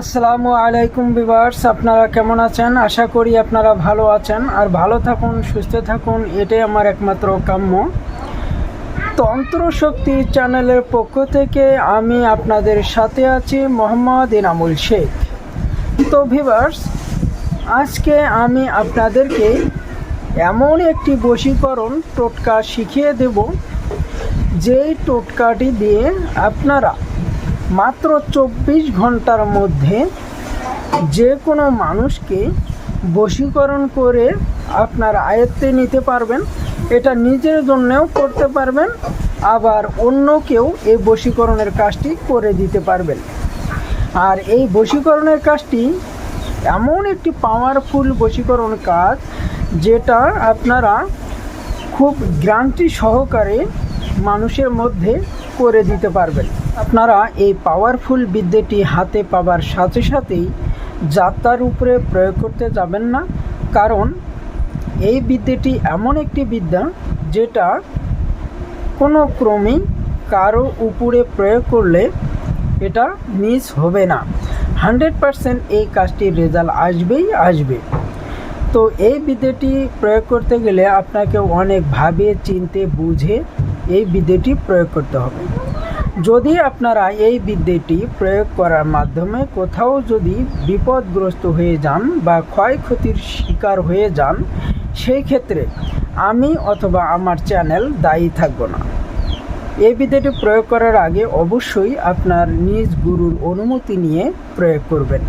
আসসালামু আলাইকুম ভিউয়ার্স, আপনারা কেমন আছেন? আশা করি আপনারা ভালো আছেন আর ভালো থাকুন, সুস্থ থাকুন, এটাই আমার একমাত্র কাম্য। তন্ত্র শক্তি চ্যানেলের পক্ষ থেকে আমি আপনাদের সাথে আছি মোহাম্মদ ইনামুল শেখ। তো ভিউয়ার্স, আজকে আমি আপনাদেরকে এমন একটি বশীকরণ টোটকা শিখিয়ে দেব, যেই টোটকাটি দিয়ে আপনারা মাত্র 24 ঘন্টার মধ্যে যে কোনো মানুষকে বশীকরণ করে আপনার আয়ত্তে নিতে পারবেন। এটা নিজের জন্যও করতে পারবেন, আবার অন্যকেও এই বশীকরণের কাজটি করে দিতে পারবেন। আর এই বশীকরণের কাজটি এমন একটি পাওয়ারফুল বশীকরণ কাজ, যেটা আপনারা খুব গ্যারান্টি সহকারে মানুষের মধ্যে করে দিতে পারবেন। আপনারা এই পাওয়ারফুল বিদ্যাটি হাতে পাওয়ার সাথে সাথেই যাত্রার উপরে প্রয়োগ করতে যাবেন না, কারণ এই বিদ্যাটি এমন একটি বিদ্যা যেটা কোনো ক্রমেই কারো উপরে প্রয়োগ করলে এটা মিস হবে না। 100% এই কাজটির রেজাল্ট আসবে। তো এই বিদ্যাটি প্রয়োগ করতে গেলে আপনাকে অনেক ভাবে চিনতে বুঝে এই বিদ্যাটি প্রয়োগ করতে হবে। যদি আপনারা এই বিদ্যাটি প্রয়োগ করার মাধ্যমে কোথাও যদি বিপদগ্রস্ত হয়ে যান বা ক্ষয়ক্ষতির শিকার হয়ে যান, সেই ক্ষেত্রে আমি অথবা আমার চ্যানেল দায়ী থাকব না। এই বিদ্যাটি প্রয়োগ করার আগে অবশ্যই আপনার নিজ গুরুর অনুমতি নিয়ে প্রয়োগ করবেন।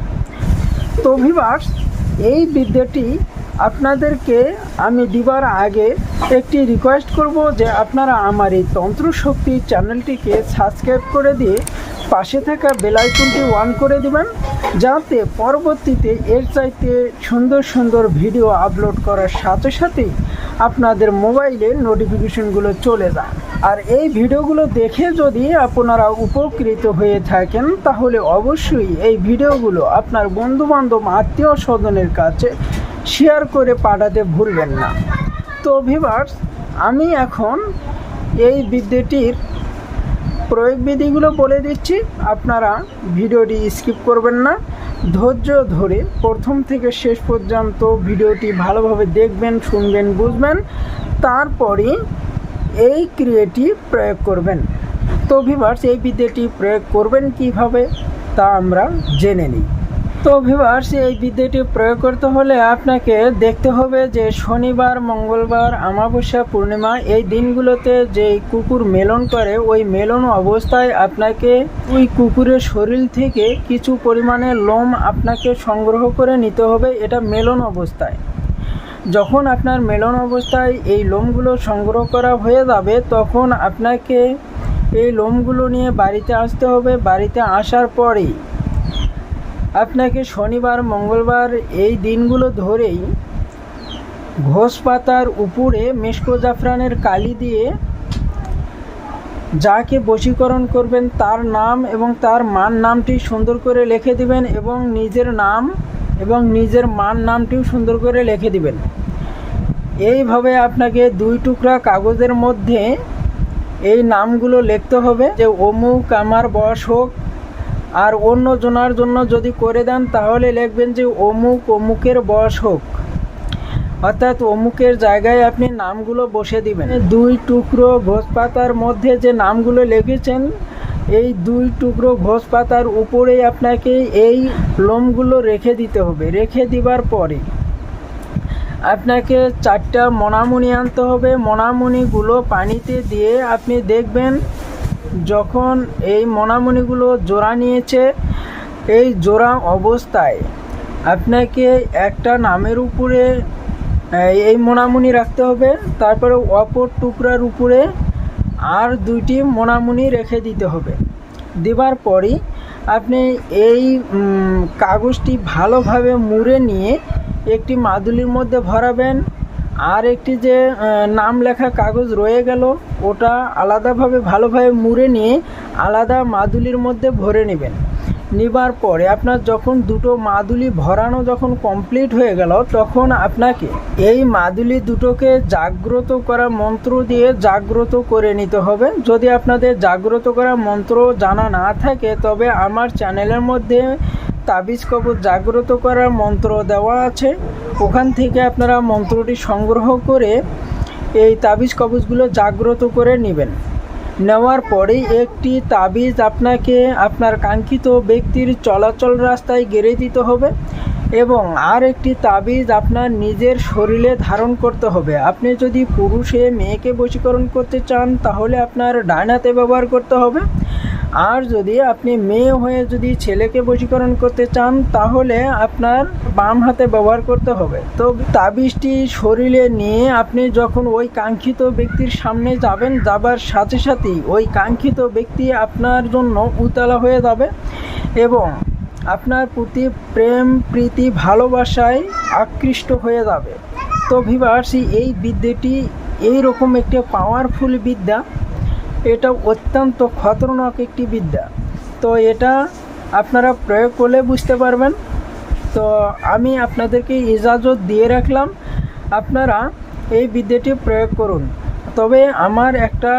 তো ভিউয়ার্স, এই বিদ্যাটি আপনাদেরকে আমি দিবার আগে একটি রিকোয়েস্ট করব যে আপনারা আমার এই তন্ত্র শক্তি চ্যানেলটিকে সাবস্ক্রাইব করে দিয়ে পাশে থাকা বেল আইকনটি অন করে দিবেন, যাতে পরবর্তীতে এর চাইতে সুন্দর সুন্দর ভিডিও আপলোড করার সাথে সাথেই আপনাদের মোবাইলে নোটিফিকেশনগুলো চলে যায়। আর এই ভিডিওগুলো দেখে যদি আপনারা উপকৃত হয়ে থাকেন, তাহলে অবশ্যই এই ভিডিওগুলো আপনার বন্ধুবান্ধব আত্মীয় স্বজনের কাছে শেয়ার করে পাঠাতে ভুলবেন না। তো ভিউয়ার্স, আমি এখন এই বিদ্যাটির প্রয়োগ বিধিগুলো বলে দিচ্ছি, আপনারা ভিডিওটি স্কিপ করবেন না, ধৈর্য ধরে প্রথম থেকে শেষ পর্যন্ত ভিডিওটি ভালোভাবে দেখবেন, শুনবেন, বুঝবেন, তারপরে এই ক্রিয়াটি প্রয়োগ করবেন। তো ভিউয়ার্স, এই বিদ্যাটি প্রয়োগ করবেন কিভাবে তা আমরা জেনে নিই। তো ভিউয়ার্স, এই বিদ্যাটি প্রয়োগ করতে হলে আপনাকে দেখতে হবে যে শনিবার, মঙ্গলবার, অমাবস্যা, পূর্ণিমা এই দিনগুলোতে যে কুকুর মেলন করে, ওই মেলন অবস্থায় আপনাকে ওই কুকুরের শরীর থেকে কিছু পরিমাণে লোম আপনাকে সংগ্রহ করে নিতে হবে। এটা মেলন অবস্থায়। যখন আপনার মেলন অবস্থায় এই লোমগুলো সংগ্রহ করা হয়ে যাবে, তখন আপনাকে এই লোমগুলো নিয়ে বাড়িতে আসতে হবে। বাড়িতে আসার পরেই আপনাকে শনিবার, মঙ্গলবার এই দিনগুলো ধরেই ঘোষ পাতার উপরে মেশকো জাফরানের কালি দিয়ে যাকে বশীকরণ করবেন তার নাম এবং তার মান নামটি সুন্দর করে লিখে দিবেন, এবং নিজের নাম এবং নিজের মান নামটিও সুন্দর করে লিখে দিবেন। এইভাবে আপনাকে 2 টুকরা কাগজের মধ্যে এই নামগুলো লিখতে হবে যে অমুক আমার বয়স হোক, আর অন্য জনার জন্য যদি করে দেন তাহলে লিখবেন যে অমুক অমুকের বয়স হোক, অর্থাৎ অমুকের জায়গায় আপনি নামগুলো বসে দিবেন। 2 টুকরো ঘোষ পাতার মধ্যে যে নামগুলো লিখেছেন, এই 2 টুকরো ঘোষ পাতার উপরেই আপনাকে এই লোমগুলো রেখে দিতে হবে। রেখে দিবার পরে আপনাকে 4টা মনামুনি আনতে হবে। মনামুনিগুলো পানিতে দিয়ে আপনি দেখবেন, যখন এই মনামুনিগুলো জোড়া নিয়েছে, এই জোড়া অবস্থায় আপনাকে একটা নামের উপরে এই মনামুনি রাখতে হবে, তারপরে অপর টুকরার উপরে আর 2টি মনামুনি রেখে দিতে হবে। দেবার পরই আপনি এই কাগজটি ভালোভাবে মুড়ে নিয়ে একটি মাদুলির মধ্যে ভরাবেন। আর একটি যে নাম লেখা কাগজ রয়ে গেল, ওটা আলাদাভাবে ভালোভাবে মুড়ে নিয়ে আলাদা মাদুলির মধ্যে ভরে নেবেন। নেবার পরে আপনার যখন 2টো মাদুলি ভরানো যখন কমপ্লিট হয়ে গেল, তখন আপনাকে এই মাদুলি দুটোকে জাগ্রত করা মন্ত্র দিয়ে জাগ্রত করে নিতে হবে। যদি আপনাদের জাগ্রত করা মন্ত্র জানা না থাকে, তবে আমার চ্যানেলের মধ্যে তাবিজ কবজ জাগ্রত করার মন্ত্র দেওয়া আছে। ওখান থেকে আপনারা মন্ত্রটি সংগ্রহ করে এই তাবিজ কবজগুলো জাগ্রত করে নেবেন। নেওয়ার পরেই একটি তাবিজ আপনাকে আপনার কাঙ্ক্ষিত ব্যক্তির চলাচল রাস্তায় গেড়ে দিতে হবে এবং আর একটি তাবিজ আপনার নিজের শরীরে ধারণ করতে হবে। আপনি যদি পুরুষে মেয়েকে বশীকরণ করতে চান তাহলে আপনার ডান হাতে ব্যবহার করতে হবে, আর যদি আপনি মেয়ে হয়ে যদি ছেলেকে বশীকরণ করতে চান তাহলে আপনার বাম হাতে ব্যবহার করতে হবে। তো তাবিজটি শরীরে নিয়ে আপনি যখন ওই কাঙ্ক্ষিত ব্যক্তির সামনে যাবেন, যাবার সাথে সাথেই ওই কাঙ্ক্ষিত ব্যক্তি আপনার জন্য উতলা হয়ে যাবে এবং আপনার প্রতি প্রেম প্রীতি ভালোবাসায় আকৃষ্ট হয়ে যাবে। তো ভিউয়ার্স, এই বিদ্যাটি এইরকম একটি পাওয়ারফুল বিদ্যা, এটা অত্যন্ত খতরনাক একটি বিদ্যা। তো এটা আপনারা প্রয়োগ করলে বুঝতে পারবেন। তো আমি আপনাদেরকে ইজাজত দিয়ে রাখলাম, আপনারা এই বিদ্যাটি প্রয়োগ করুন। তবে আমার একটা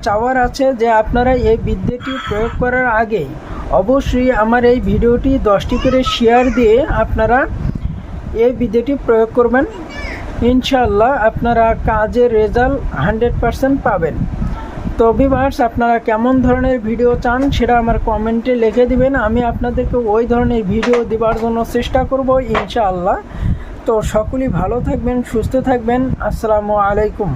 চাওয়ার আছে যে আপনারা এই বিদ্যাটি প্রয়োগ করার আগে অবশ্যই আমার এই ভিডিওটি 10টি করে শেয়ার দিয়ে আপনারা এই বিদ্যাটি প্রয়োগ করবেন। ইনশাআল্লাহ আপনারা কাজের রেজাল্ট 100% পাবেন। তো ভিউয়ার্স, আপনারা কেমন ধরনের ভিডিও চান সেটা আমার কমেন্টে লিখে দিবেন, আমি আপনাদেরকে ওই ধরনের ভিডিও দেওয়ার জন্য চেষ্টা করব ইনশাআল্লাহ। তো সকলেই ভালো থাকবেন, সুস্থ থাকবেন। আসসালামু আলাইকুম।